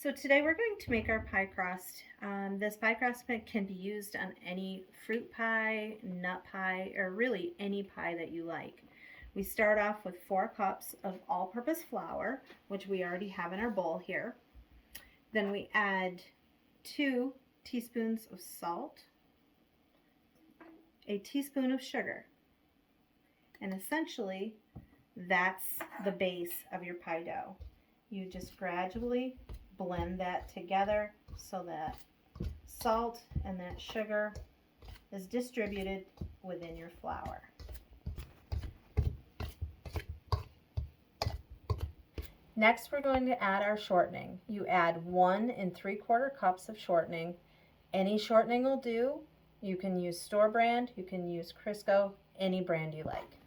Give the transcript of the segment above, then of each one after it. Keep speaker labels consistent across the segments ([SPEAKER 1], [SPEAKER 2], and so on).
[SPEAKER 1] So today we're going to make our pie crust. This pie crust can be used on any fruit pie, nut pie, or really any pie that you like. We start off with 4 cups of all-purpose flour, which we already have in our bowl here. Then we add 2 teaspoons of salt, a teaspoon of sugar, and essentially that's the base of your pie dough. You just gradually blend that together so that salt and that sugar is distributed within your flour. Next, we're going to add our shortening. You add 1 3/4 cups of shortening. Any shortening will do. You can use store brand, you can use Crisco, any brand you like.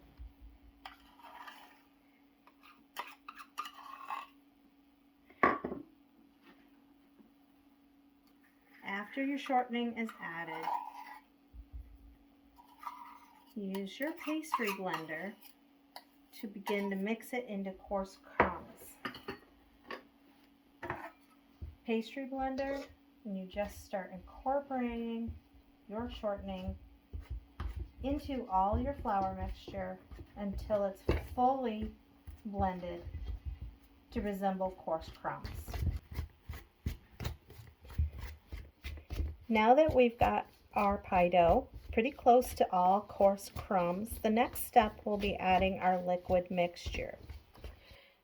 [SPEAKER 1] After your shortening is added, use your pastry blender to begin to mix it into coarse crumbs. Pastry blender, and you just start incorporating your shortening into all your flour mixture until it's fully blended to resemble coarse crumbs. Now that we've got our pie dough pretty close to all coarse crumbs, the next step will be adding our liquid mixture.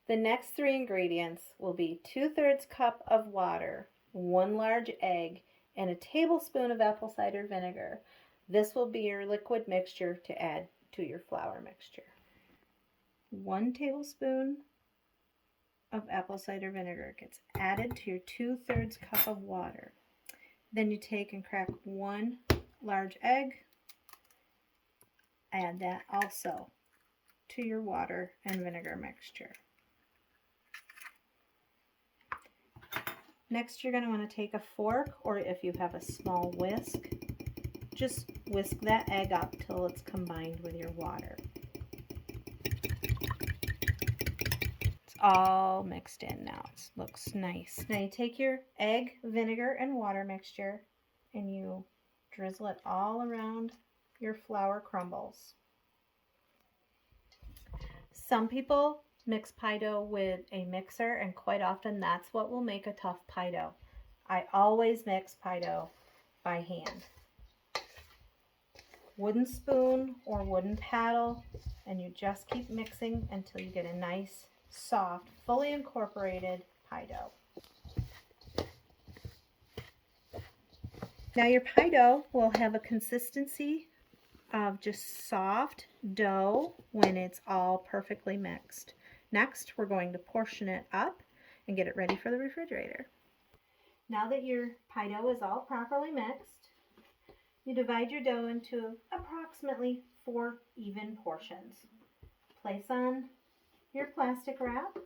[SPEAKER 1] The next 3 ingredients will be 2/3 cup of water, 1 large egg, and a tablespoon of apple cider vinegar. This will be your liquid mixture to add to your flour mixture. 1 tablespoon of apple cider vinegar gets added to your 2/3 cup of water. Then you take and crack 1 large egg, add that also to your water and vinegar mixture. Next, you're going to want to take a fork, or if you have a small whisk, just whisk that egg up till it's combined with your water. It's all mixed in now. It looks nice. Now you take your egg, vinegar, and water mixture and you drizzle it all around your flour crumbles. Some people mix pie dough with a mixer, and quite often that's what will make a tough pie dough. I always mix pie dough by hand. Wooden spoon or wooden paddle, and you just keep mixing until you get a nice, soft, fully incorporated pie dough. Now your pie dough will have a consistency of just soft dough when it's all perfectly mixed. Next, we're going to portion it up and get it ready for the refrigerator. Now that your pie dough is all properly mixed, you divide your dough into approximately 4 even portions. Place on your plastic wrap.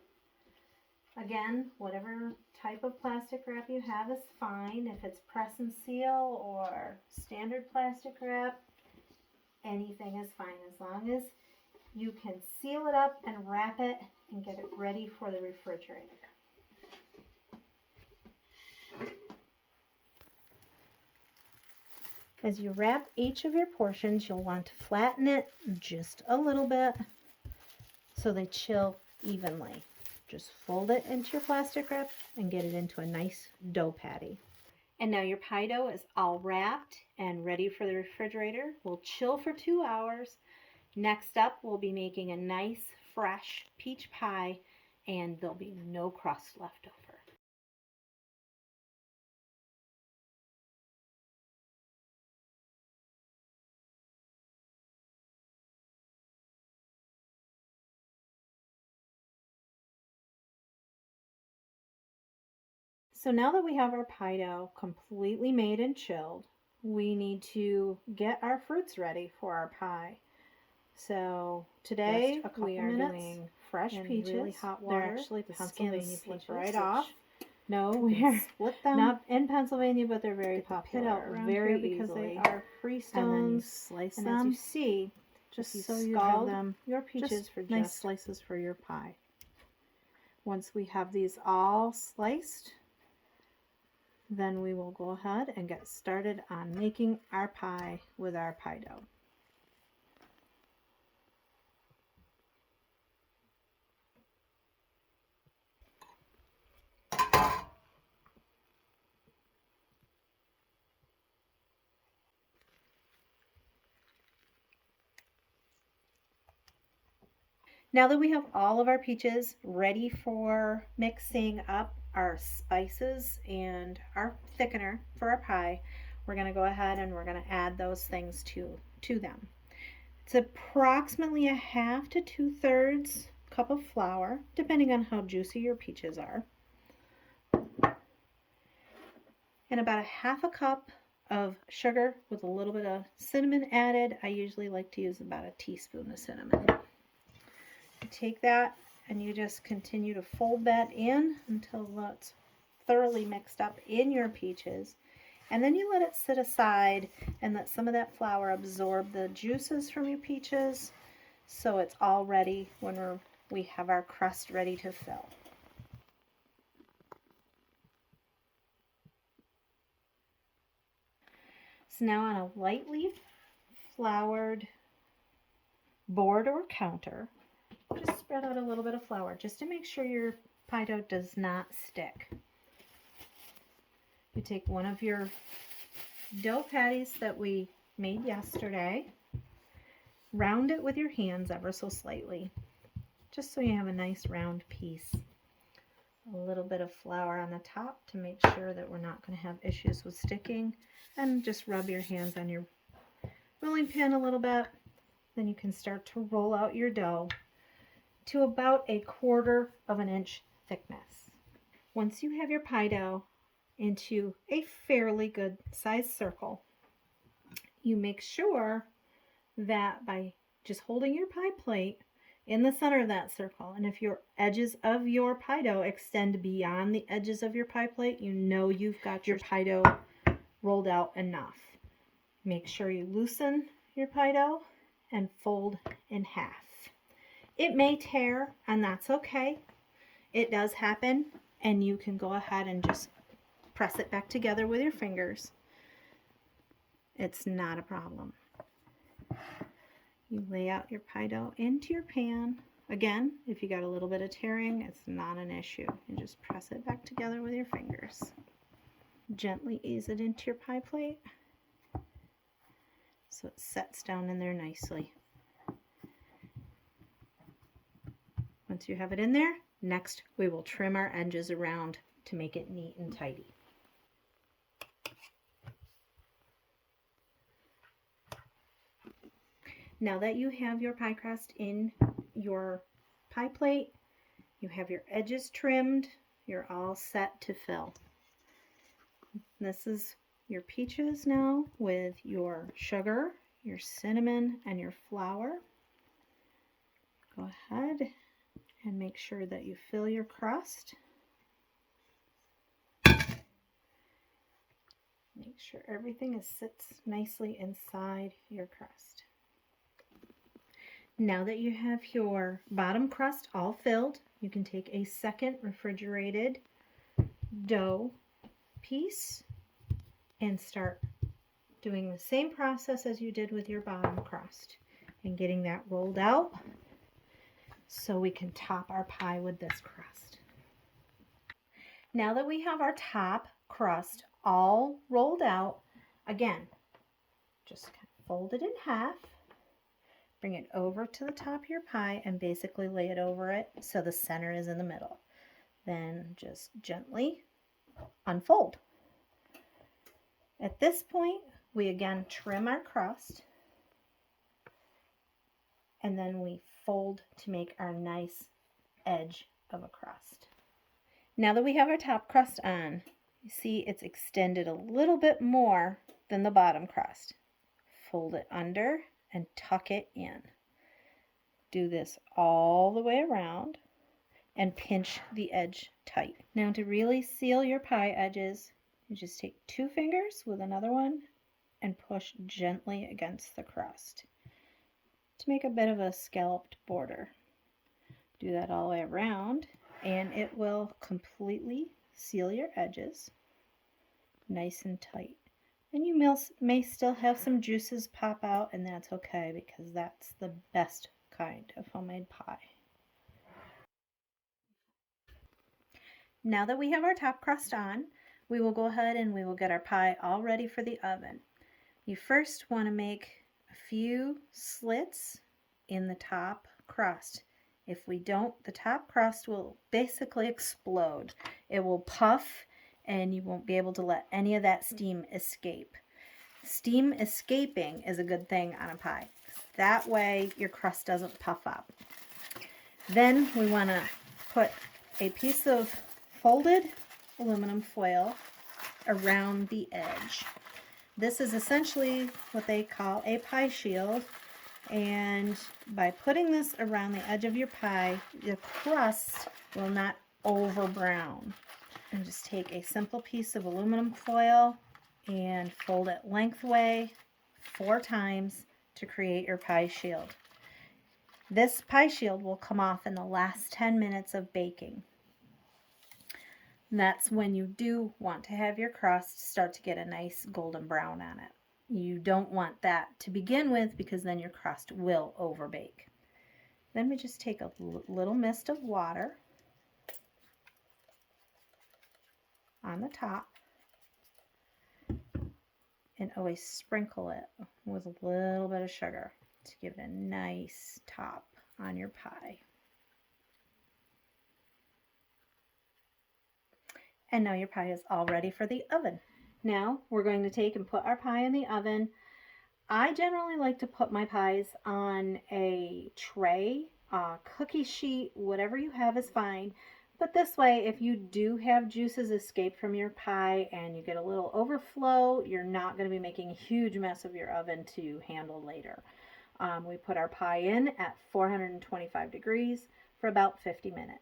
[SPEAKER 1] Again, whatever type of plastic wrap you have is fine. If it's press and seal or standard plastic wrap, anything is fine as long as you can seal it up and wrap it and get it ready for the refrigerator. As you wrap each of your portions, you'll want to flatten it just a little bit so they chill evenly. Just fold it into your plastic wrap and get it into a nice dough patty. And now your pie dough is all wrapped and ready for the refrigerator. We'll chill for 2 hours. Next up, we'll be making a nice, fresh peach pie, and there'll be no crust left over. So now that we have our pie dough completely made and chilled, we need to get our fruits ready for our pie. So today we are doing fresh peaches. Really hot water. They're actually Pennsylvania peaches, right off. No, we're split them. Not in Pennsylvania, but they're very popular out very because easily. They are free stones. And then you slice them. As you see, just so you have them, your peaches for nice slices for your pie. Once we have these all sliced, then we will go ahead and get started on making our pie with our pie dough. Now that we have all of our peaches ready for mixing up our spices and our thickener for our pie, we're going to go ahead and we're going to add those things to them. It's approximately a half to 2/3 cup of flour, depending on how juicy your peaches are, and about a half a cup of sugar with a little bit of cinnamon added. I usually like to use about a teaspoon of cinnamon. You take that and you just continue to fold that in until it's thoroughly mixed up in your peaches, and then you let it sit aside and let some of that flour absorb the juices from your peaches, so it's all ready when we have our crust ready to fill. So now on a lightly floured board or counter, just spread out a little bit of flour just to make sure your pie dough does not stick. You take one of your dough patties that we made yesterday, round it with your hands ever so slightly, just so you have a nice round piece. A little bit of flour on the top to make sure that we're not going to have issues with sticking, and just rub your hands on your rolling pin a little bit. Then you can start to roll out your dough to about 1/4 of an inch thickness. Once you have your pie dough into a fairly good sized circle, you make sure that by just holding your pie plate in the center of that circle, and if your edges of your pie dough extend beyond the edges of your pie plate, you know you've got your pie dough rolled out enough. Make sure you loosen your pie dough and fold in half. It may tear, and that's okay. It does happen, and you can go ahead and just press it back together with your fingers. It's not a problem. You lay out your pie dough into your pan. Again, if you got a little bit of tearing, it's not an issue. You just press it back together with your fingers. Gently ease it into your pie plate so it sets down in there nicely. Once you have it in there, next we will trim our edges around to make it neat and tidy. Now that you have your pie crust in your pie plate, you have your edges trimmed, you're all set to fill. This is your peaches now with your sugar, your cinnamon, and your flour. Go ahead and make sure that you fill your crust. Make sure everything sits nicely inside your crust. Now that you have your bottom crust all filled, you can take a second refrigerated dough piece and start doing the same process as you did with your bottom crust and getting that rolled out so we can top our pie with this crust. Now that we have our top crust all rolled out, again, just kind of fold it in half, bring it over to the top of your pie and basically lay it over it so the center is in the middle. Then just gently unfold. At this point, we again trim our crust, and then we fold to make our nice edge of a crust. Now that we have our top crust on, you see it's extended a little bit more than the bottom crust. Fold it under and tuck it in. Do this all the way around and pinch the edge tight. Now to really seal your pie edges, you just take 2 fingers with another one and push gently against the crust to make a bit of a scalloped border. Do that all the way around and it will completely seal your edges. nice and tight. And you may still have some juices pop out, and that's okay because that's the best kind of homemade pie. Now that we have our top crust on, we will go ahead and we will get our pie all ready for the oven. You first want to make a few slits in the top crust. If we don't, the top crust will basically explode. It will puff and you won't be able to let any of that steam escape. Steam escaping is a good thing on a pie. That way your crust doesn't puff up. Then we want to put a piece of folded aluminum foil around the edge. This is essentially what they call a pie shield, and by putting this around the edge of your pie, the crust will not over brown. And just take a simple piece of aluminum foil and fold it lengthway 4 times to create your pie shield. This pie shield will come off in the last 10 minutes of baking. And that's when you do want to have your crust start to get a nice golden brown on it. You don't want that to begin with because then your crust will overbake. Then we just take a little mist of water on the top and always sprinkle it with a little bit of sugar to give it a nice top on your pie. And now your pie is all ready for the oven. Now we're going to take and put our pie in the oven. I generally like to put my pies on a tray, cookie sheet, whatever you have is fine. But this way, if you do have juices escape from your pie and you get a little overflow, you're not going to be making a huge mess of your oven to handle later. We put our pie in at 425 degrees for about 50 minutes.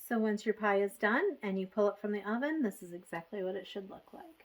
[SPEAKER 1] So once your pie is done and you pull it from the oven, this is exactly what it should look like.